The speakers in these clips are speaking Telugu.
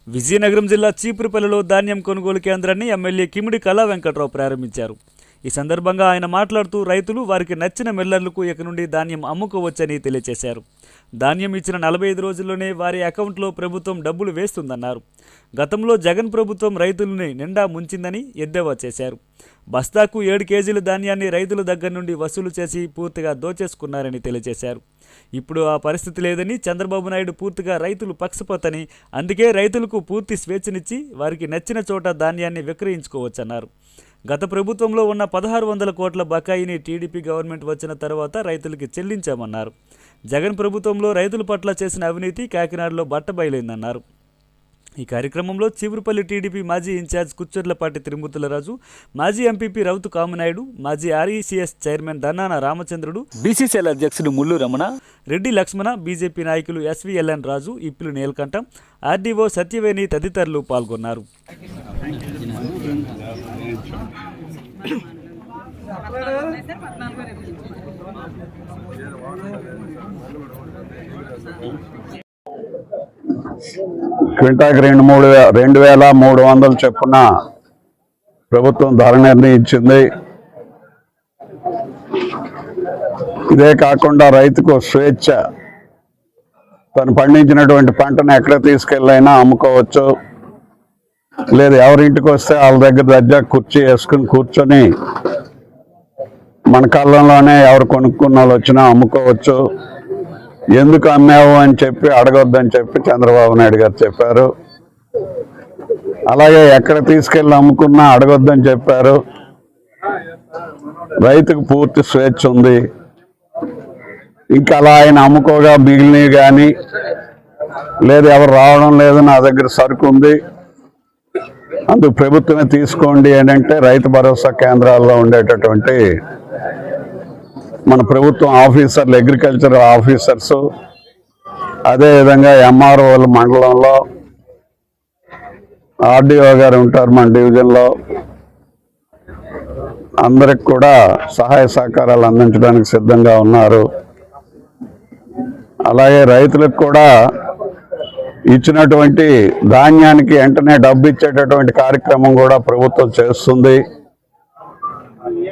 విజయనగరం జిల్లా చీపురుపల్లిలో ధాన్యం కొనుగోలు కేంద్రాన్ని ఎమ్మెల్యే కిమిడి కళా వెంకట్రావు ప్రారంభించారు. ఈ సందర్భంగా ఆయన మాట్లాడుతూ రైతులు వారికి నచ్చిన మిల్లర్లకు ఇక నుండి ధాన్యం అమ్ముకోవచ్చని తెలియజేశారు. ధాన్యం ఇచ్చిన 45 రోజుల్లోనే వారి అకౌంట్లో ప్రభుత్వం డబ్బులు వేస్తుందన్నారు. గతంలో జగన్ ప్రభుత్వం రైతులని నిండా ముంచిందని ఎద్దేవా చేశారు. బస్తాకు 7 కేజీల ధాన్యాన్ని రైతుల దగ్గర నుండి వసూలు చేసి పూర్తిగా దోచేసుకున్నారని తెలియజేశారు. ఇప్పుడు ఆ పరిస్థితి లేదని, చంద్రబాబు నాయుడు పూర్తిగా రైతులు పక్షపాతని, అందుకే రైతులకు పూర్తి స్వేచ్ఛనిచ్చి వారికి నచ్చిన చోట ధాన్యాన్ని విక్రయించుకోవచ్చన్నారు. గత ప్రభుత్వంలో ఉన్న 1600 కోట్ల బకాయిని టీడీపీ గవర్నమెంట్ వచ్చిన తర్వాత రైతులకి చెల్లించామన్నారు. జగన్ ప్రభుత్వంలో రైతుల పట్ల చేసిన అవినీతి కాకినాడలో బట్టబయలైందన్నారు. ఈ కార్యక్రమంలో చీపురుపల్లి టీడీపీ మాజీ ఇన్ఛార్జ్ కుచ్చర్లపాటి తిరుమూర్తులరాజు, మాజీ ఎంపీపీ రౌతు కామనాయుడు, మాజీ ఆర్ఈసీఎస్ చైర్మన్ దన్నాన రామచంద్రుడు, బీసీసీఎల్ అధ్యక్షుడు ముల్లు రమణ, రెడ్డి లక్ష్మణ, బీజేపీ నాయకులు ఎస్వీఎల్ఎన్ రాజు, ఇప్పులు నీలకంఠం, ఆర్డీఓ సత్యవేణి తదితరులు పాల్గొన్నారు. క్వింటాకి 2,300 చొప్పున ప్రభుత్వం ధర నిర్ణయించింది. ఇదే కాకుండా రైతుకు స్వేచ్ఛ, తను పండించినటువంటి పంటను ఎక్కడ తీసుకెళ్ళైనా అమ్ముకోవచ్చు. లేదు, ఎవరింటికి వస్తే వాళ్ళ దగ్గర దర్జా కుర్చీ వేసుకుని కూర్చొని మన కాలంలోనే ఎవరు కొనుక్కున్న వాళ్ళు వచ్చినా అమ్ముకోవచ్చు. ఎందుకు అమ్మావు అని చెప్పి అడగొద్దని చెప్పి చంద్రబాబు నాయుడు గారు చెప్పారు. అలాగే ఎక్కడ తీసుకెళ్ళి అమ్ముకున్నా అడగొద్దని చెప్పారు. రైతుకు పూర్తి స్వేచ్ఛ ఉంది. ఇంకా అలా ఆయన అమ్ముకోగా మిగిలినవి కానీ, లేదు ఎవరు రావడం లేదు, నా దగ్గర సరుకు ఉంది, అందుకు ప్రభుత్వమే తీసుకోండి అని అంటే రైతు భరోసా కేంద్రాల్లో ఉండేటటువంటి మన ప్రభుత్వం ఆఫీసర్లు, అగ్రికల్చర్ ఆఫీసర్స్, అదేవిధంగా ఎంఆర్ఓలు మండలంలో, ఆర్డీఓ గారు ఉంటారు మన డివిజన్లో, అందరికి కూడా సహాయ సహకారాలు అందించడానికి సిద్ధంగా ఉన్నారు. అలాగే రైతులకు కూడా ఇచ్చినటువంటి ధాన్యానికి వెంటనే డబ్బు ఇచ్చేటటువంటి కార్యక్రమం కూడా ప్రభుత్వం చేస్తుంది.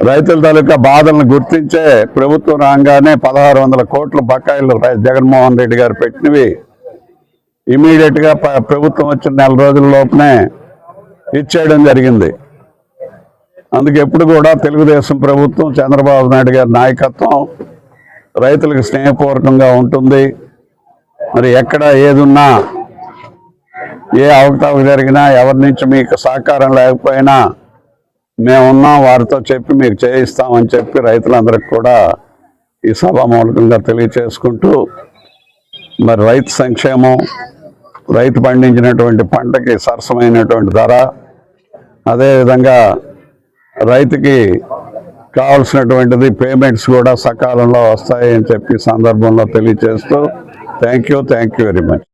రైతుల తాలూకా బాధలను గుర్తించే ప్రభుత్వం రాగానే 1600 కోట్ల బకాయిలు జగన్మోహన్ రెడ్డి గారు పెట్టినవి ఇమీడియట్గా ప్రభుత్వం వచ్చిన 4 రోజుల లోపునే ఇచ్చేయడం జరిగింది. అందుకు ఎప్పుడు కూడా తెలుగుదేశం ప్రభుత్వం, చంద్రబాబు నాయుడు గారి నాయకత్వం రైతులకు స్నేహపూర్వకంగా ఉంటుంది. మరి ఎక్కడ ఏదున్నా, ఏ అవకతవక జరిగినా, ఎవరి నుంచి మీకు సహకారం లేకపోయినా మేమున్నాం, వారితో చెప్పి మీకు చేయిస్తామని చెప్పి రైతులందరికీ కూడా ఈ సభ మూలకంగా తెలియచేసుకుంటూ, మరి రైతు సంక్షేమం, రైతు పండించినటువంటి పంటకి సరసమైనటువంటి ధర, అదేవిధంగా రైతుకి కావాల్సినటువంటిది పేమెంట్స్ కూడా సకాలంలో వస్తాయని చెప్పి సందర్భంలో తెలియచేస్తూ థ్యాంక్ యూ వెరీ మచ్.